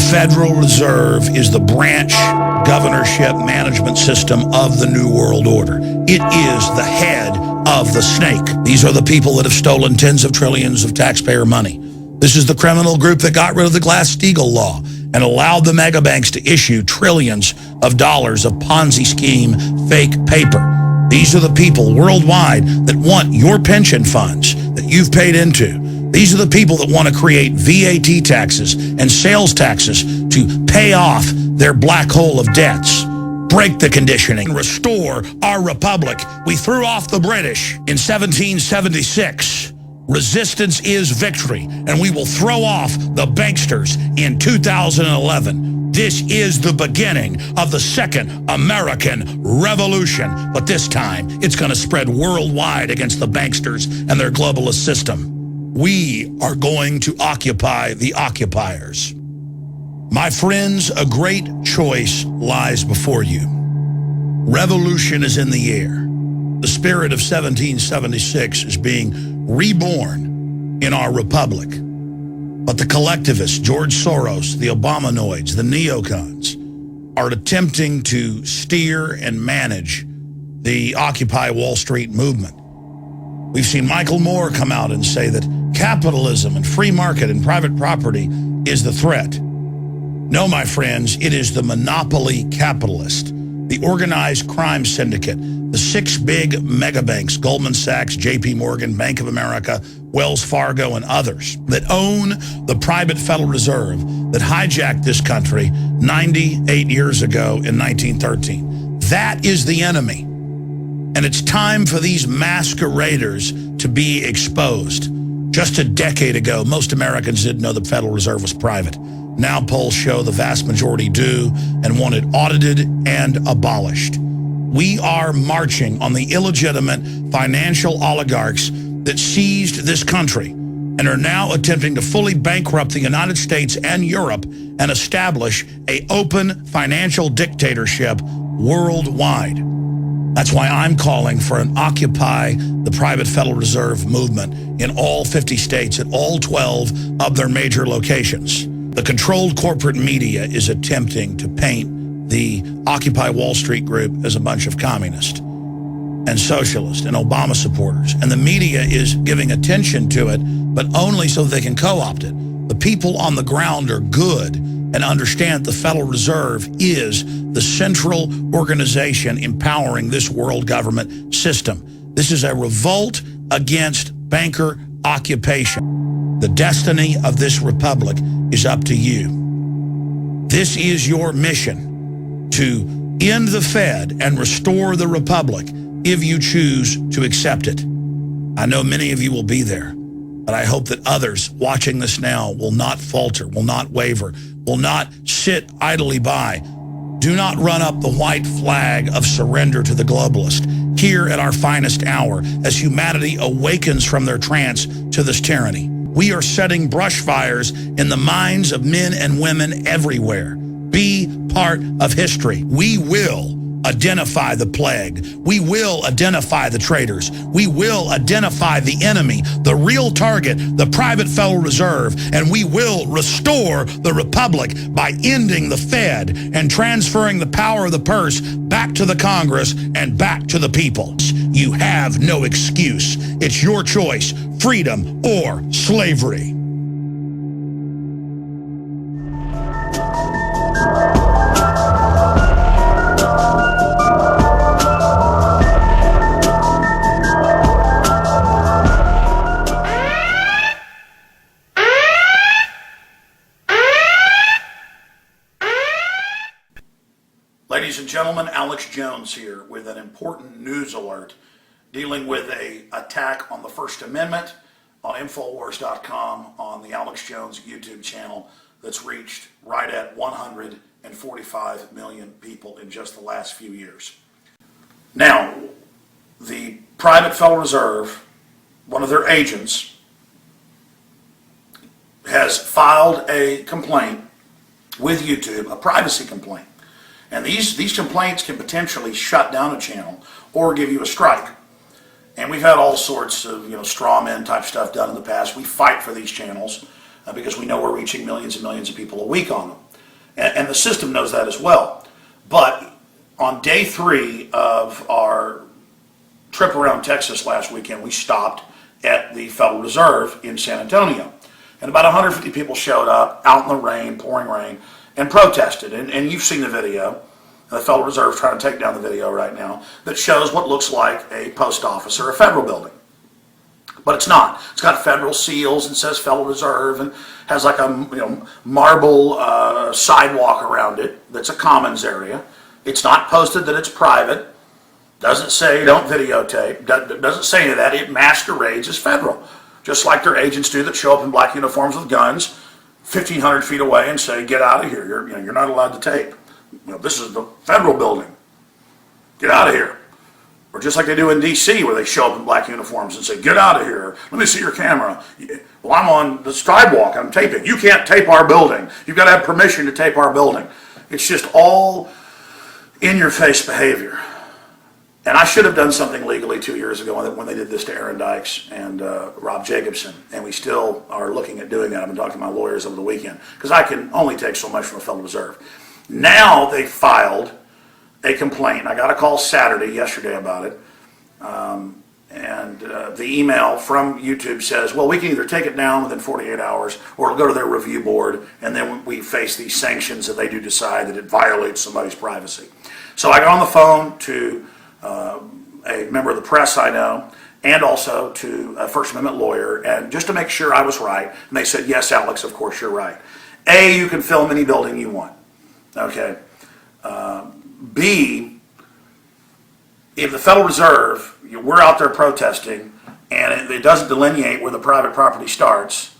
Federal Reserve is the branch governorship management system of the New World Order. It is the head of the snake. These are the people that have stolen tens of trillions of taxpayer money. This is the criminal group that got rid of the Glass-Steagall law and allowed the mega banks to issue trillions of dollars of Ponzi scheme fake paper. These are the people worldwide that want your pension funds that you've paid into. These are the people that want to create VAT taxes and sales taxes to pay off their black hole of debts. Break the conditioning, restore our republic. We threw off the British in 1776. Resistance is victory, and we will throw off the banksters in 2011. This is the beginning of the second American Revolution, but this time it's going to spread worldwide against the banksters and their globalist system. We are going to occupy the occupiers. My friends, a great choice lies before you. Revolution is in the air. The spirit of 1776 is being reborn in our republic. But the collectivists, George Soros, the Obamanoids, the neocons, are attempting to steer and manage the Occupy Wall Street movement. We've seen Michael Moore come out and say that capitalism and free market and private property is the threat. No, my friends, it is the monopoly capitalist, the organized crime syndicate, the 6 big mega banks, Goldman Sachs, JP Morgan, Bank of America, Wells Fargo, and others, that own the private Federal Reserve that hijacked this country 98 years ago in 1913. That is the enemy. And it's time for these masqueraders to be exposed. Just a decade ago, most Americans didn't know the Federal Reserve was private. Now polls show the vast majority do and want it audited and abolished. We are marching on the illegitimate financial oligarchs that seized this country and are now attempting to fully bankrupt the United States and Europe and establish an open financial dictatorship worldwide. That's why I'm calling for an Occupy the Private Federal Reserve movement in all 50 states at all 12 of their major locations. The controlled corporate media is attempting to paint the Occupy Wall Street group as a bunch of communists and socialists and Obama supporters. And the media is giving attention to it, but only so they can co-opt it. The people on the ground are good and understand the Federal Reserve is the central organization empowering this world government system. This is a revolt against banker occupation. The destiny of this republic is up to you. This is your mission, to end the Fed and restore the republic if you choose to accept it. I know many of you will be there, but I hope that others watching this now will not falter, will not waver, will not sit idly by. Do not run up the white flag of surrender to the globalist here at our finest hour as humanity awakens from their trance to this tyranny. We are setting brush fires in the minds of men and women everywhere. Be part of history. We will identify the plague. We will identify the traitors. We will identify the enemy, the real target, the private Federal Reserve, and we will restore the republic by ending the Fed and transferring the power of the purse back to the Congress and back to the people. You have no excuse. It's your choice, freedom or slavery. Ladies and gentlemen, Alex Jones here with an important news alert dealing with an attack on the First Amendment on Infowars.com on the Alex Jones YouTube channel that's reached right at 145 million people in just the last few years. Now, the private Federal Reserve, one of their agents, has filed a complaint with YouTube, a privacy complaint. And these complaints can potentially shut down a channel or give you a strike. And we've had all sorts of straw man type stuff done in the past. We fight for these channels because we know we're reaching millions and millions of people a week on them. And the system knows that as well. But on day 3 of our trip around Texas last weekend, we stopped at the Federal Reserve in San Antonio. And about 150 people showed up out in the rain, pouring rain, and protested. And you've seen the video. The Federal Reserve is trying to take down the video right now that shows what looks like a post office or a federal building. But it's not. It's got federal seals and says Federal Reserve and has like a marble sidewalk around it that's a commons area. It's not posted that it's private. Doesn't say don't videotape. Doesn't say any of that. It masquerades as federal. Just like their agents do that show up in black uniforms with guns 1,500 feet away and say, get out of here. You're not allowed to tape. This is the federal building. Get out of here. Or just like they do in D.C. where they show up in black uniforms and say, get out of here. Let me see your camera. Well, I'm on the sidewalk. I'm taping. You can't tape our building. You've got to have permission to tape our building. It's just all in-your-face behavior. And I should have done something legally 2 years ago when they did this to Aaron Dykes and Rob Jacobson, and we still are looking at doing that. I've been talking to my lawyers over the weekend because I can only take so much from the Federal Reserve. Now they filed a complaint. I got a call yesterday about it, and the email from YouTube says, well, we can either take it down within 48 hours or it'll go to their review board, and then we face these sanctions if they do decide that it violates somebody's privacy. So I got on the phone to a member of the press I know, and also to a First Amendment lawyer, and just to make sure I was right. And they said, yes, Alex, of course you're right. A, you can film any building you want. Okay. B, if the Federal Reserve, we're out there protesting, and it doesn't delineate where the private property starts,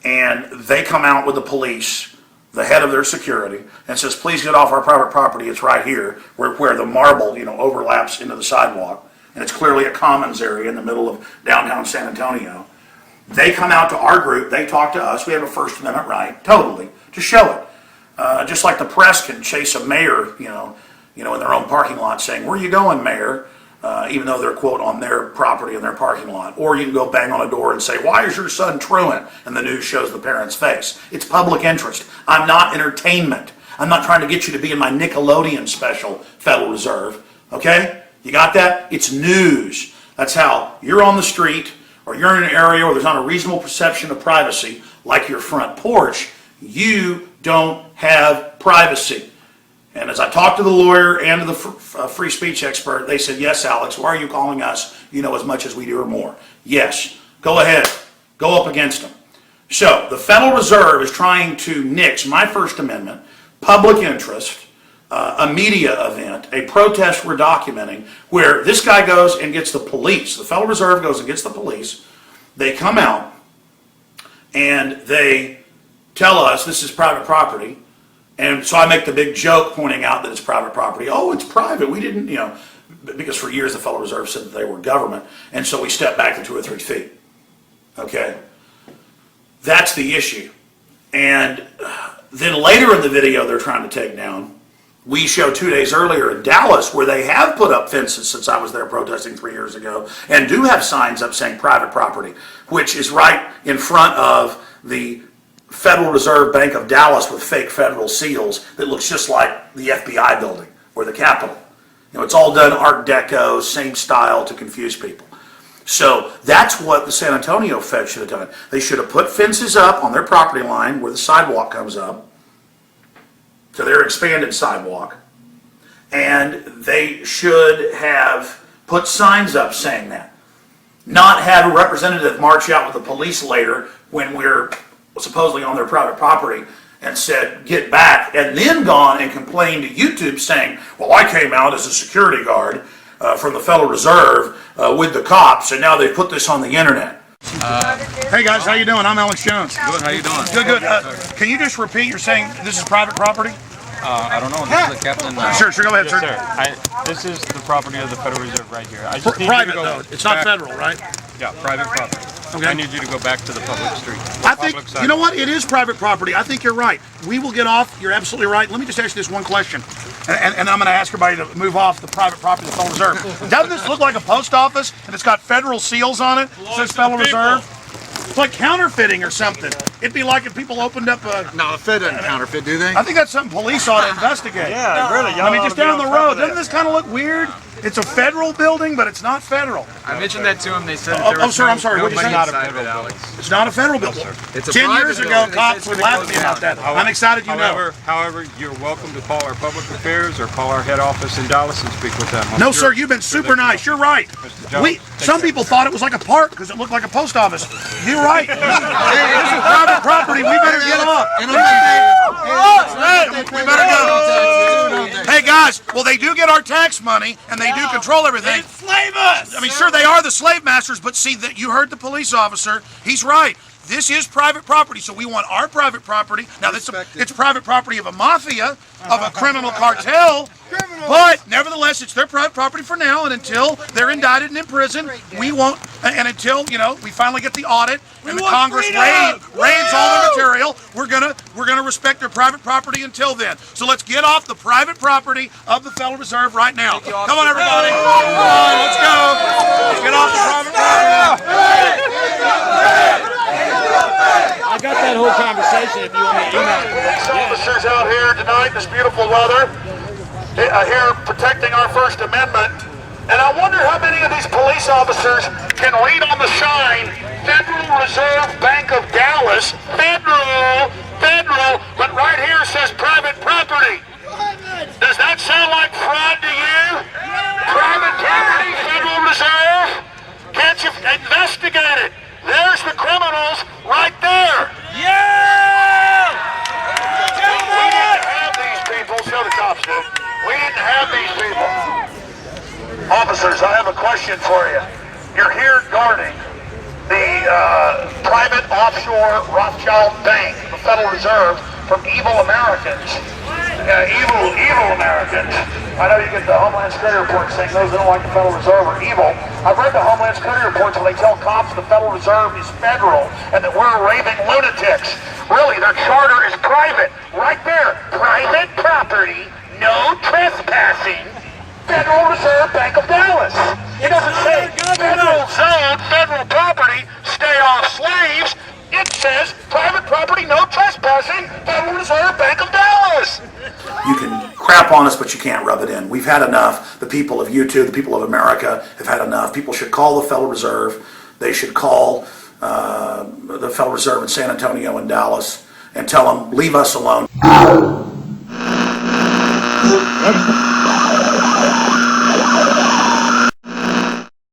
and they come out with the police, the head of their security, and says, please get off our private property, it's right here, where the marble, overlaps into the sidewalk, and it's clearly a commons area in the middle of downtown San Antonio. They come out to our group, they talk to us, we have a First Amendment right, totally, to show it. Just like the press can chase a mayor, in their own parking lot saying, where are you going, mayor? Even though they're, quote, on their property in their parking lot. Or you can go bang on a door and say, why is your son truant? And the news shows the parent's face. It's public interest. I'm not entertainment. I'm not trying to get you to be in my Nickelodeon special, Federal Reserve. Okay? You got that? It's news. That's how you're on the street, or you're in an area where there's not a reasonable perception of privacy, like your front porch. You don't have privacy. And as I talked to the lawyer and to the free speech expert, they said, yes, Alex, why are you calling us? You know as much as we do or more. Yes, go ahead. Go up against them. So the Federal Reserve is trying to nix my First Amendment, public interest, a media event, a protest we're documenting, where this guy goes and gets the police. The Federal Reserve goes and gets the police. They come out and they tell us this is private property. And so I make the big joke pointing out that it's private property. Oh, it's private. We didn't, because for years the Federal Reserve said that they were government. And so we stepped back to 2 or 3 feet. Okay? That's the issue. And then later in the video they're trying to take down, we show 2 days earlier in Dallas where they have put up fences since I was there protesting 3 years ago and do have signs up saying private property, which is right in front of the Federal Reserve Bank of Dallas with fake federal seals that looks just like the FBI building or the Capitol. It's all done Art Deco, same style to confuse people. So that's what the San Antonio Fed should have done. They should have put fences up on their property line where the sidewalk comes up to their expanded sidewalk, and they should have put signs up saying that. Not have a representative march out with the police later when we're supposedly on their private property and said, get back, and then gone and complained to YouTube saying, well, I came out as a security guard from the Federal Reserve with the cops, and now they've put this on the internet. Hey guys, how you doing? I'm Alex Jones. Good, how you doing? Good. Can you just repeat, you're saying this is private property? I don't know, this is the captain. Sure, go ahead, yes, sir. This is the property of the Federal Reserve right here. I just need private, you to go though. It's not federal, right? Yeah, private property. Okay. I need you to go back to the public street. I think, you know what? It is private property. I think you're right. We will get off. You're absolutely right. Let me just ask you this one question. And I'm going to ask everybody to move off the private property of the Federal Reserve. Doesn't this look like a post office and it's got federal seals on it? It says Federal Reserve. It's like counterfeiting or something. It'd be like if people opened up a... No, the Fed doesn't counterfeit, do they? I think that's something police ought to investigate. Yeah, really. I mean, just down the road. Doesn't this kind of look weird? It's a federal building, but it's not federal. I mentioned that to him. They said that there was I'm sorry. no What'd you say? money inside of it, Alex. It's not a federal building. It's a 10 private years ago, building. They cops said would it's laugh gonna at me about close that. down. I'm excited you know. However, you're welcome to call our public affairs or call our head office in Dallas and speak with them. No, sir, you've been super nice. You're right. Some people thought it was like a park because it looked like a post office. You're right. This is private property. We better get off. We better go. Hey, guys, well, they do get our tax money, and they do control everything. They enslave us! I mean, sure, they are the slave masters, but see, that you heard the police officer. He's right. This is private property, so we want our private property. Now, it's private property of a mafia, of a criminal cartel, but nevertheless, it's their private property for now, and until they're indicted and in prison, we won't, and until, we finally get the audit, and the Congress raids all the material, we're gonna respect their private property until then. So let's get off the private property of the Federal Reserve right now. Come on, everybody. Come on, let's go. Let's get off the private property. I got that whole conversation if you want me to email it. Police officers out here tonight in this beautiful weather, here protecting our First Amendment. And I wonder how many of these police officers can read on the sign, Federal Reserve Bank of Dallas, Federal, but right here says private property. Does that sound like fraud to you? Private property, Federal Reserve? Can't you investigate it? There's the criminals right there. Yeah! We didn't have these people. Show the cops, dude. We didn't have these people. Officers, I have a question for you. You're here guarding the private offshore Rothschild Bank, the Federal Reserve, from evil Americans. Evil Americans. I know you get the Homeland Security report saying those that don't like the Federal Reserve are evil. I've read the Homeland Security reports where they tell cops the Federal Reserve is federal and that we're raving lunatics. Really, their charter is private. Right there. Private property, no trespassing. Federal Reserve Bank of Dallas. It doesn't say federal zone, federal property, stay off slaves. It says private property, no trespassing, Federal Reserve Bank of Dallas. You can crap on us, but you can't rub it in. We've had enough. The people of YouTube, the people of America have had enough. People should call the Federal Reserve. They should call the Federal Reserve in San Antonio and Dallas and tell them, leave us alone.